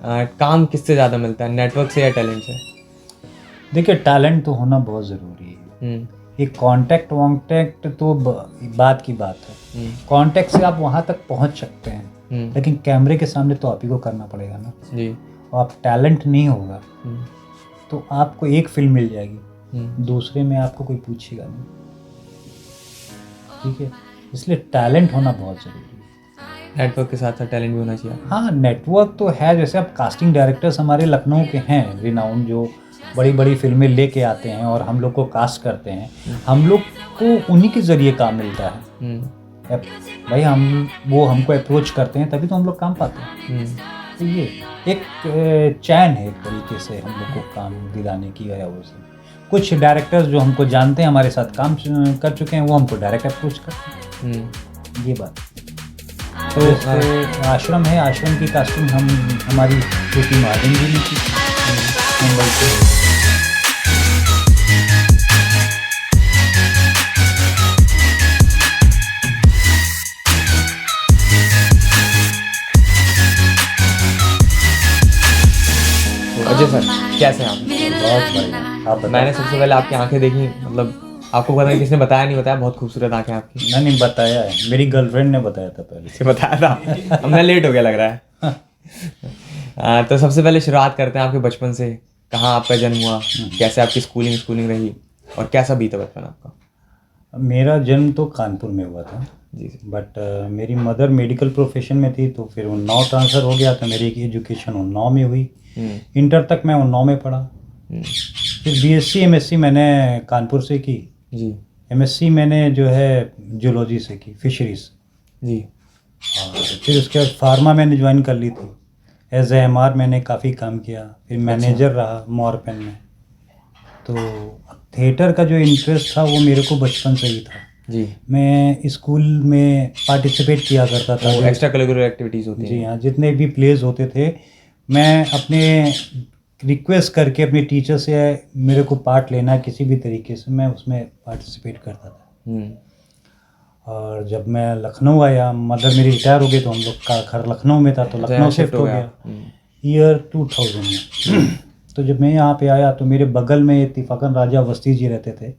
काम किससे ज़्यादा मिलता है, नेटवर्क से या टैलेंट से? देखिए, टैलेंट तो होना बहुत ज़रूरी है। एक कांटेक्ट वांटेक्ट तो बात की बात है। कांटेक्ट से आप वहाँ तक पहुँच सकते हैं, लेकिन कैमरे के सामने तो आप ही को करना पड़ेगा ना जी। और आप टैलेंट नहीं होगा तो आपको एक फिल्म मिल जाएगी, दूसरे में आपको कोई पूछेगा नहीं। ठीक है, इसलिए टैलेंट होना बहुत ज़रूरी है। नेटवर्क के साथ साथ टैलेंट भी होना चाहिए। हाँ, नेटवर्क तो है। जैसे अब कास्टिंग डायरेक्टर्स हमारे लखनऊ के हैं रिनाउंड, जो बड़ी बड़ी फिल्में लेके आते हैं और हम लोग को कास्ट करते हैं। हम लोग को उन्हीं के ज़रिए काम मिलता है। भाई वो हमको अप्रोच करते हैं तभी तो हम लोग काम पाते हैं। तो ये एक चैन है एक तरीके से हम लोग को काम दिलाने की वजह से। कुछ डायरेक्टर्स जो हमको जानते हैं, हमारे साथ काम कर चुके हैं, वो हमको डायरेक्ट अप्रोच करते हैं। ये बात। तो आश्रम है, आश्रम की कास्टिंग हमारी छोटी महाजन जी ने की मुंबई से। अजय सर कैसे हैं आप? बहुत बढ़िया। आप मैंने सबसे पहले आपकी आंखें देखी, मतलब आपको पता नहीं किसने बताया, नहीं बताया, बहुत खूबसूरत आंखें आपकी। नहीं बताया है, मेरी गर्लफ्रेंड ने बताया था पहले से। बताया था? अब मैं लेट हो गया लग रहा है। तो सबसे पहले शुरुआत करते हैं आपके बचपन से। कहाँ आपका जन्म हुआ, कैसे आपकी स्कूलिंग रही और कैसा बीता बचपन आपका? मेरा जन्म तो कानपुर में हुआ था जी। बट मेरी मदर मेडिकल प्रोफेशन में थी, तो फिर उन्नाव ट्रांसफ़र हो गया, तो मेरी एजुकेशन उन्नाव में हुई। इंटर तक मैं उन्नाव में पढ़ा। फिर बीएससी एमएससी मैंने कानपुर से की जी। एमएससी मैंने जो है जूलॉजी से की, फिशरीज जी। और फिर उसके बाद फार्मा मैंने ज्वाइन कर ली थी। एज ए एमआर मैंने काफ़ी काम किया, फिर मैनेजर रहा मॉरपेन में। तो थिएटर का जो इंटरेस्ट था वो मेरे को बचपन से ही था जी। मैं स्कूल में पार्टिसिपेट किया करता था। एक्स्ट्रा करिकुलर एक्टिविटीज़ होती हैं। जी हाँ, जितने भी प्लेज होते थे मैं अपने रिक्वेस्ट करके अपने टीचर से, मेरे को पार्ट लेना है किसी भी तरीके से, मैं उसमें पार्टिसिपेट करता था। और जब मैं लखनऊ आया, मदर मेरी रिटायर हो गई, तो हम लोग का घर लखनऊ में था, तो लखनऊ शिफ्ट हो गया ईयर 2000 में। तो जब मैं यहाँ पे आया तो मेरे बगल में इत्तिफाकन राजा अवस्थी जी रहते थे,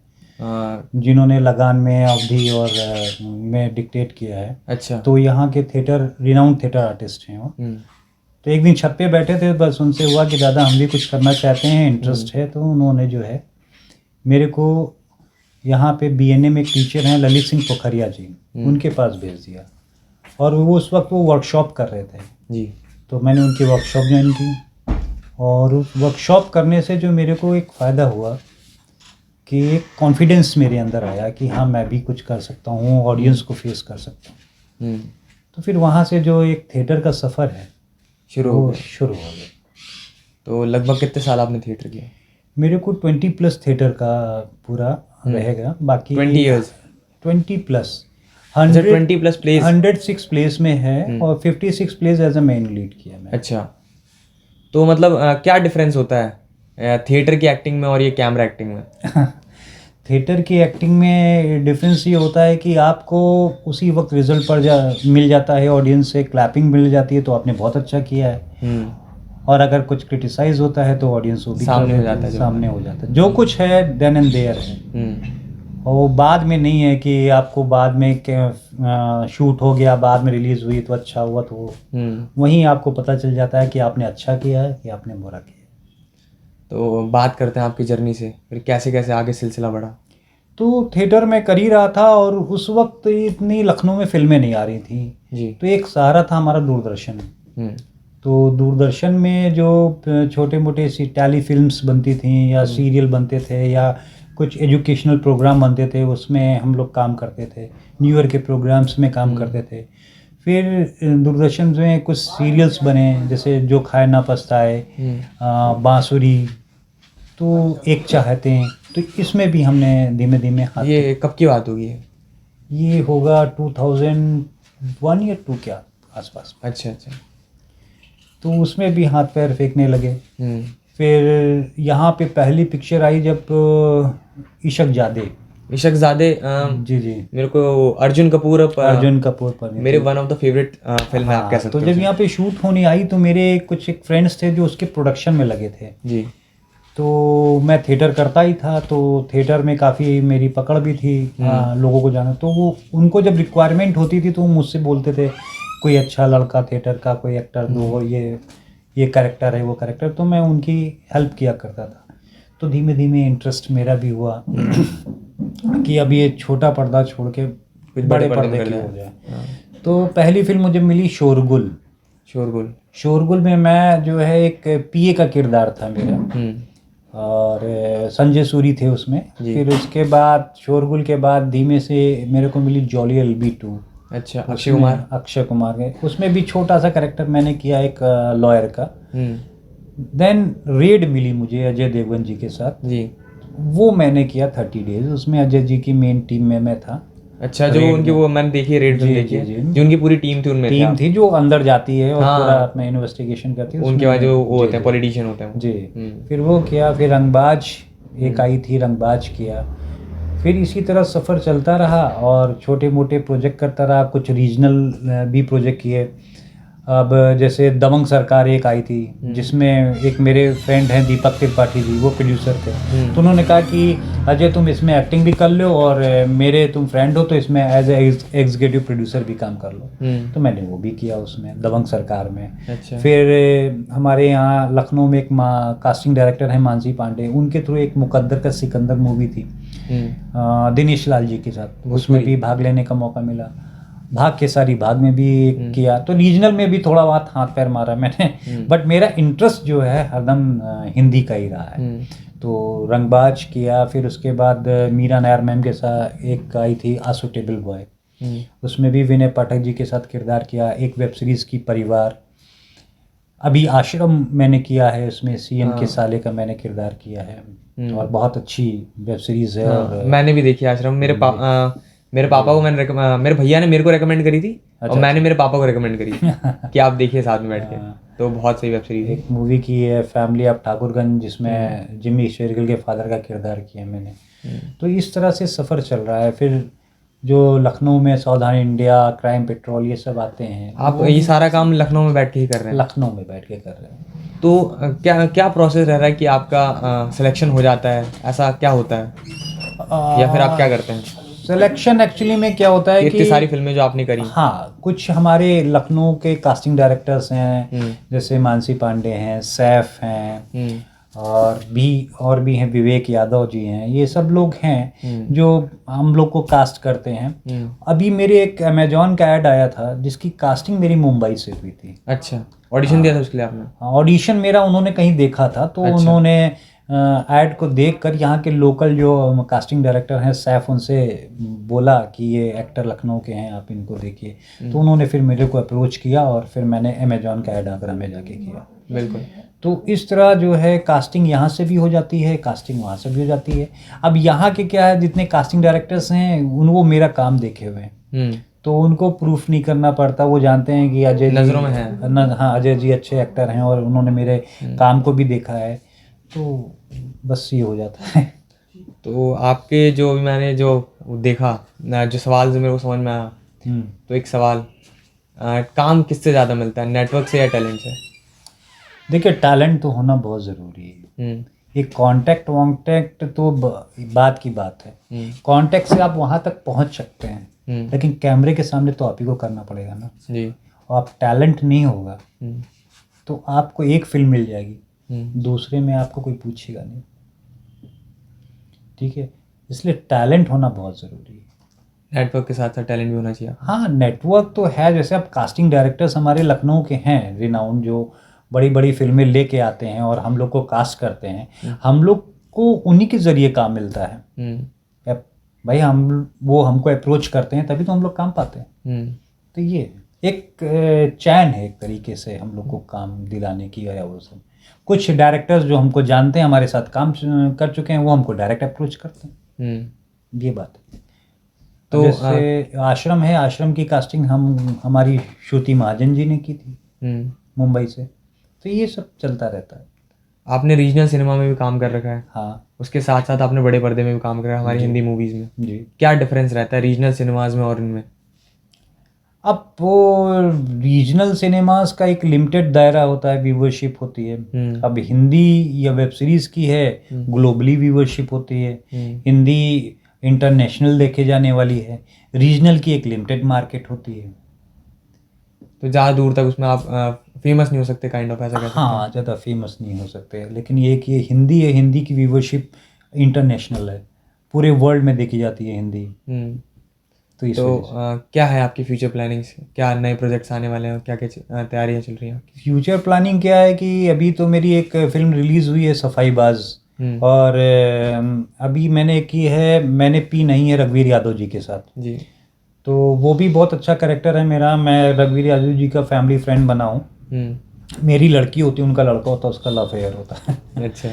जिन्होंने लगान में अवधि और में डिक्टेट किया है। अच्छा। तो यहाँ के थिएटर रिनाउंड थिएटर आर्टिस्ट हैं वो। तो एक दिन छत पे बैठे थे, बस उनसे हुआ कि दादा हम भी कुछ करना चाहते हैं, इंटरेस्ट है। तो उन्होंने जो है मेरे को यहाँ पे बीएनए में एक टीचर हैं ललित सिंह पोखरिया जी, उनके पास भेज दिया। और वो उस वक्त वो वर्कशॉप कर रहे थे जी। तो मैंने उनकी वर्कशॉप ज्वाइन की, और उस वर्कशॉप करने से जो मेरे को एक फ़ायदा हुआ कि एक कॉन्फिडेंस मेरे अंदर आया कि हाँ मैं भी कुछ कर सकता हूँ, ऑडियंस को फेस कर सकता हूँ। तो फिर वहाँ से जो एक थिएटर का सफ़र है शुरू हो गया। तो लगभग कितने साल आपने थिएटर किया? मेरे को 20+ थिएटर का पूरा रहेगा। बाकी 20 years 20+, 20+ प्लेस 106 प्लेस में है और 56 place as a main lead किया मैंने। अच्छा, तो मतलब क्या डिफरेंस होता है थिएटर की एक्टिंग में और ये कैमरा एक्टिंग में? थिएटर की एक्टिंग में डिफरेंस ये होता है कि आपको उसी वक्त रिजल्ट मिल जाता है, ऑडियंस से क्लैपिंग मिल जाती है, तो आपने बहुत अच्छा किया है। और अगर कुछ क्रिटिसाइज होता है तो ऑडियंस वो भी सामने हो जाता है। जो कुछ है देन एंड देयर है, और बाद में नहीं है कि आपको बाद में शूट हो गया, बाद में रिलीज़ हुई तो अच्छा हुआ, तो वहीं आपको पता चल जाता है कि आपने अच्छा किया है कि आपने बुरा किया। तो बात करते हैं आपकी जर्नी से, फिर कैसे कैसे आगे सिलसिला बढ़ा? तो थिएटर में कर ही रहा था, और उस वक्त इतनी लखनऊ में फिल्में नहीं आ रही थी जी। तो एक सहारा था हमारा दूरदर्शन। तो दूरदर्शन में जो छोटे मोटे सी टेली फिल्म्स बनती थी या सीरियल बनते थे या कुछ एजुकेशनल प्रोग्राम बनते थे, उसमें हम लोग काम करते थे। न्यू ईयर के प्रोग्राम्स में काम करते थे। फिर दूरदर्शन में कुछ सीरियल्स बने, जैसे जो खाए ना पछताए, बांसुरी, तो एक चाहते हैं, तो इसमें भी हमने धीमे धीमे हाथ। ये कब की बात होगी? ये होगा 2001 या 2 के आसपास। अच्छा। तो उसमें भी हाथ पैर फेंकने लगे। फिर यहाँ पे पहली पिक्चर आई जब इशक जादे, इशकजादे जी जी। मेरे को अर्जुन कपूर अर्जुन कपूर पर मेरे one of the favourite film है, आप कह हाँ, सकते तो हो। जब यहाँ पे शूट होने आई तो मेरे कुछ एक फ्रेंड्स थे जो उसके प्रोडक्शन में लगे थे, जी। तो मैं थिएटर करता ही था, तो थिएटर में काफ़ी मेरी पकड़ भी थी लोगों को जाना, तो वो उनको जब रिक्वायरमेंट होती थी तो वो मुझसे बोलते थे कोई अच्छा लड़का थिएटर का कोई एक्टर दो, ये कैरेक्टर है वो कैरेक्टर, तो मैं उनकी हेल्प किया करता था। तो धीमे धीमे इंटरेस्ट मेरा भी हुआ कि अब ये छोटा पर्दा छोड़ के कुछ बड़े पर्दे पर्दे में की करना हो है। जाए। हाँ। तो पहली फिल्म मुझे मिली शोरगुल। शोरगुल। शोरगुल में मैं जो है एक पीए का किरदार था मेरा, और संजय सूरी थे उसमें। जी। फिर उसके बाद शोरगुल के बाद धीमे से मेरे को मिली जॉली LB2। अच्छा, अक्षय कुमार। अक्षय कुमार के उसमें भी छोटा सा कैरेक्टर मैंने किया, एक लॉयर का। देन रेड मिली मुझे अजय देवगन जी के साथ जी। वो मैंने किया 30 डेज, उसमें अजय जी की मेन टीम में मैं था। अच्छा, जो रेड उनकी में। वो मैंने देखी है, रेड फिल्म जी देखी जी है, जी। जो उनकी पूरी टीम थी उनमें थे टीम आप। थी जो अंदर जाती है और हाँ। पूरा अपना इन्वेस्टिगेशन करती है, उनके उसमें बाद जो वो जी, होते हैं जी। पॉलिटिशियन होते हैं वो। जी। फिर वो किया, फिर रंगबाज एक आई थी, रंगबाज किया। फिर इसी तरह सफ़र चलता रहा और छोटे मोटे प्रोजेक्ट करता रहा, कुछ रीजनल भी प्रोजेक्ट किए। अब जैसे दबंग सरकार एक आई थी जिसमें एक मेरे फ्रेंड हैं दीपक त्रिपाठी जी, वो प्रोड्यूसर थे। तो उन्होंने कहा कि अजय तुम इसमें एक्टिंग भी कर लो और मेरे तुम फ्रेंड हो तो इसमें एज एग्जीक्यूटिव प्रोड्यूसर भी काम कर लो। तो मैंने वो भी किया उसमें दबंग सरकार में। अच्छा। फिर हमारे यहाँ लखनऊ में एक कास्टिंग डायरेक्टर है मानसी पांडे, उनके थ्रू एक मुकद्दर का सिकंदर मूवी थी दिनेश लाल जी के साथ, उसमें भी भाग लेने का मौका मिला। भाग के सारी भाग में भी किया, तो रीजनल में भी थोड़ा बहुत हाथ पैर मारा मैंने, बट मेरा इंटरेस्ट जो है हरदम हिंदी का ही रहा है। तो रंगबाज किया, फिर उसके बाद मीरा नायर मैम के साथ एक आई थी आसू टेबल बॉय, उसमें भी विनय पाठक जी के साथ किरदार किया। एक वेब सीरीज़ की परिवार, अभी आश्रम मैंने किया है, उसमें सीएम के साले का मैंने किरदार किया है और बहुत अच्छी वेब सीरीज़ है। और मैंने भी देखी आश्रम। मेरे पापा को मेरे भैया ने मेरे को रेकमेंड करी थी और मैंने मेरे पापा को रेकमेंड करी कि आप देखिए साथ में बैठ के। तो बहुत सही वेब सीरीज है। एक मूवी की है फैमिली ऑफ ठाकुरगंज, जिसमें जिम्मी शेरगिल के फादर का किरदार किया मैंने। तो इस तरह से सफ़र चल रहा है। फिर जो लखनऊ में सावधान इंडिया, क्राइम पेट्रोल, ये सब आते हैं। आप ये सारा काम लखनऊ में बैठ के ही कर रहे हैं? लखनऊ में बैठ के कर रहे हैं। तो क्या क्या प्रोसेस रह रहा है कि आपका सिलेक्शन हो जाता है, ऐसा क्या होता है, या फिर आप क्या करते हैं? सिलेक्शन एक्चुअली में क्या होता है इतनी सारी फिल्में जो आपने करी। हाँ, कुछ हमारे लखनऊ के कास्टिंग डायरेक्टर्स हैं, जैसे मानसी पांडे हैं, सैफ हैं, और भी हैं, विवेक यादव जी हैं, ये सब लोग हैं जो हम लोग को कास्ट करते हैं। अभी मेरे एक अमेजॉन का ऐड आया था जिसकी कास्टिंग मेरी मुंबई से हुई थी। अच्छा, ऑडिशन दिया था उसके लिए आपने? ऑडिशन मेरा उन्होंने कहीं देखा था, तो उन्होंने ऐड को देखकर यहाँ के लोकल जो कास्टिंग डायरेक्टर हैं सैफ, उनसे बोला कि ये एक्टर लखनऊ के हैं, आप इनको देखिए। तो उन्होंने फिर मेरे को अप्रोच किया और फिर मैंने अमेजॉन का ऐड आगरा में जाके किया। बिल्कुल। तो इस तरह जो है कास्टिंग यहाँ से भी हो जाती है, कास्टिंग वहाँ से भी हो जाती है। अब यहाँ के क्या है, जितने कास्टिंग डायरेक्टर्स हैं वो मेरा काम देखे हुए हैं, तो उनको प्रूफ नहीं करना पड़ता। वो जानते हैं कि अजय नज़रों में है। हाँ, अजय जी अच्छे एक्टर हैं और उन्होंने मेरे काम को भी देखा है, तो बस ये हो जाता है। तो आपके जो मैंने जो देखा ना, जो सवाल जो मेरे को समझ में आया, तो एक सवाल, काम किससे ज़्यादा मिलता है, नेटवर्क से या टैलेंट से? देखिए, टैलेंट तो होना बहुत ज़रूरी है। एक कांटेक्ट वांटेक्ट तो बात की बात है। कांटेक्ट से आप वहाँ तक पहुँच सकते हैं, लेकिन कैमरे के सामने तो आप ही को करना पड़ेगा ना जी। और आप टैलेंट नहीं होगा तो आपको एक फिल्म मिल जाएगी, दूसरे में आपको कोई पूछेगा नहीं, ठीक है। इसलिए टैलेंट होना बहुत ज़रूरी है। नेटवर्क के साथ साथ टैलेंट भी होना चाहिए। हाँ, नेटवर्क तो है। जैसे अब कास्टिंग डायरेक्टर्स हमारे लखनऊ के हैं रिनाउंड, जो बड़ी बड़ी फिल्में लेके आते हैं और हम लोग को कास्ट करते हैं, हम लोग को उन्हीं के ज़रिए काम मिलता है भाई। वो हमको अप्रोच करते हैं तभी तो हम लोग काम पाते हैं। तो ये एक चैन है एक तरीके से हम लोग को काम दिलाने की। या वो सब कुछ डायरेक्टर्स जो हमको जानते हैं, हमारे साथ काम कर चुके हैं, वो हमको डायरेक्ट अप्रोच करते हैं। ये बात है। तो जैसे आश्रम है, आश्रम की कास्टिंग हमारी श्रुति महाजन जी ने की थी मुंबई से। तो ये सब चलता रहता है। आपने रीजनल सिनेमा में भी काम कर रखा है? हाँ। उसके साथ साथ आपने बड़े पर्दे में भी काम करा हमारी हिंदी मूवीज़ में। जी। क्या डिफरेंस रहता है रीजनल सिनेमाज में और इनमें? अब वो रीजनल सिनेमास का एक लिमिटेड दायरा होता है, व्यूवरशिप होती है। अब हिंदी या वेब सीरीज की है, ग्लोबली व्यूवरशिप होती है। हिंदी इंटरनेशनल देखे जाने वाली है, रीजनल की एक लिमिटेड मार्केट होती है। तो ज़्यादा दूर तक उसमें आप फेमस नहीं हो सकते, काइंड ऑफ, ऐसा कह सकते हैं। हाँ, ज़्यादा फेमस नहीं हो सकते, लेकिन ये कि ये हिंदी है, हिंदी की व्यूवरशिप इंटरनेशनल है, पूरे वर्ल्ड में देखी जाती है हिंदी। तो इस तो वजह से क्या है आपकी फ्यूचर प्लानिंग्स? क्या नए प्रोजेक्ट्स आने वाले हैं? क्या क्या तैयारियां चल रही हैं आपकी? फ्यूचर प्लानिंग क्या है कि अभी तो मेरी एक फिल्म रिलीज़ हुई है, सफाईबाज, और अभी मैंने की है मैंने पी नहीं है रघुवीर यादव जी के साथ जी। तो वो भी बहुत अच्छा कैरेक्टर है मेरा। मैं रघुवीर यादव जी का फैमिली फ्रेंड बना हूँ। मेरी लड़की होती है, उनका लड़का होता है, उसका लव अफेयर होता है। अच्छा।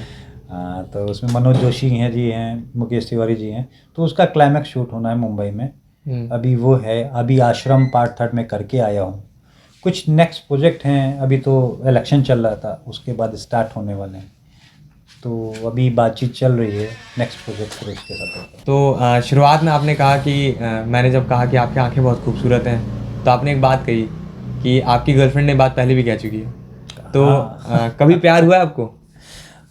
हाँ, तो उसमें मनोज जोशी हैं जी, हैं मुकेश तिवारी जी हैं, तो उसका क्लाइमैक्स शूट होना है मुंबई में। अभी वो है, अभी आश्रम पार्ट 3 में करके आया हूँ। कुछ नेक्स्ट प्रोजेक्ट हैं, अभी तो इलेक्शन चल रहा था, उसके बाद स्टार्ट होने वाले हैं, तो अभी बातचीत चल रही है नेक्स्ट प्रोजेक्ट फिर उसके साथ। तो शुरुआत में आपने कहा कि मैंने जब कहा कि आपकी आंखें बहुत खूबसूरत हैं, तो आपने एक बात कही कि आपकी गर्लफ्रेंड ने बात पहले भी कह चुकी है। तो कभी प्यार हुआ है आपको?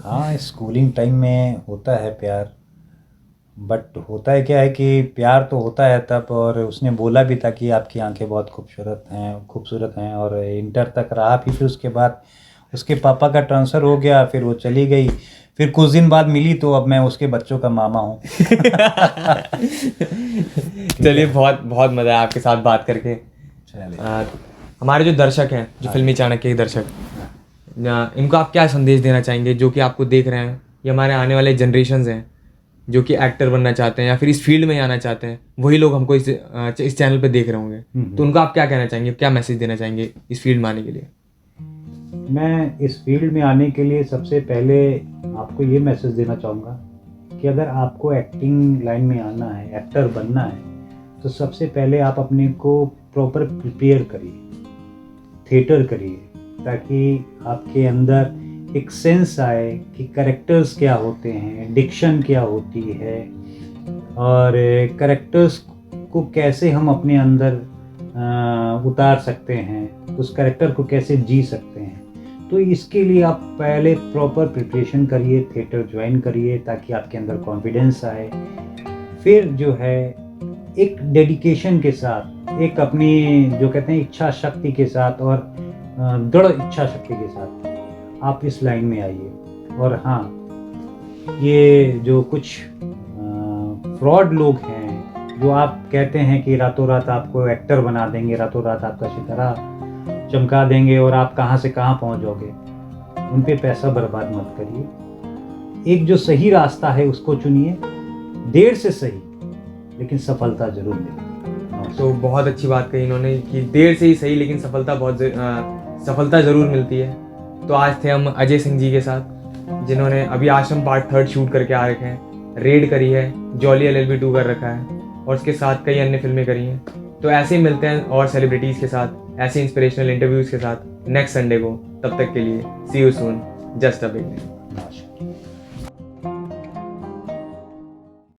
हाँ, स्कूलिंग टाइम में होता है प्यार, बट होता है क्या है कि प्यार तो होता है तब, और उसने बोला भी था कि आपकी आंखें बहुत खूबसूरत हैं, और इंटर तक रहा भी। फिर उसके बाद उसके पापा का ट्रांसफ़र हो गया, फिर वो चली गई, फिर कुछ दिन बाद मिली, तो अब मैं उसके बच्चों का मामा हूँ। चलिए, बहुत बहुत मज़ा आया आपके साथ बात करके। हमारे जो दर्शक हैं, जो फिल्मी चाणक्य के दर्शक, इनको आप क्या संदेश देना चाहेंगे, जो कि आपको देख रहे हैं, ये हमारे आने वाले जनरेशन्स हैं जो कि एक्टर बनना चाहते हैं या फिर इस फील्ड में आना चाहते हैं, वही लोग हमको इस चैनल पे देख रहे होंगे, तो उनको आप क्या कहना चाहेंगे, क्या मैसेज देना चाहेंगे इस फील्ड में आने के लिए? मैं इस फील्ड में आने के लिए सबसे पहले आपको ये मैसेज देना चाहूँगा कि अगर आपको एक्टिंग लाइन में आना है, एक्टर बनना है, तो सबसे पहले आप अपने को प्रॉपर प्रिपेयर करिए, थिएटर करिए, ताकि आपके अंदर एक सेंस आए कि कैरेक्टर्स क्या होते हैं, डिक्शन क्या होती है, और कैरेक्टर्स को कैसे हम अपने अंदर उतार सकते हैं, उस कैरेक्टर को कैसे जी सकते हैं। तो इसके लिए आप पहले प्रॉपर प्रिपरेशन करिए, थिएटर ज्वाइन करिए, ताकि आपके अंदर कॉन्फिडेंस आए। फिर जो है एक डेडिकेशन के साथ, एक अपनी जो कहते हैं इच्छा शक्ति के साथ, और दृढ़ इच्छा शक्ति के साथ आप इस लाइन में आइए। और हाँ, ये जो कुछ फ्रॉड लोग हैं, जो आप कहते हैं कि रातों रात आपको एक्टर बना देंगे, रातों रात आपका सितारा चमका देंगे और आप कहाँ से कहाँ पहुँच जाओगे, उन पे पैसा बर्बाद मत करिए। एक जो सही रास्ता है उसको चुनिए, देर से सही लेकिन सफलता जरूर मिलेगी। तो बहुत अच्छी बात कही इन्होंने कि देर से ही सही लेकिन सफलता ज़रूर मिलती है। तो आज थे हम अजय सिंह जी के साथ, जिन्होंने अभी आश्रम पार्ट 3 शूट करके आ रखे हैं, रेड करी है, जॉली LLB 2 कर रखा है, और उसके साथ कई अन्य फिल्में करी हैं। तो ऐसे ही मिलते हैं और सेलिब्रिटीज़ के साथ, ऐसे इंस्पिरेशनल इंटरव्यूज़ के साथ नेक्स्ट संडे को। तब तक के लिए see you soon, just a beginning.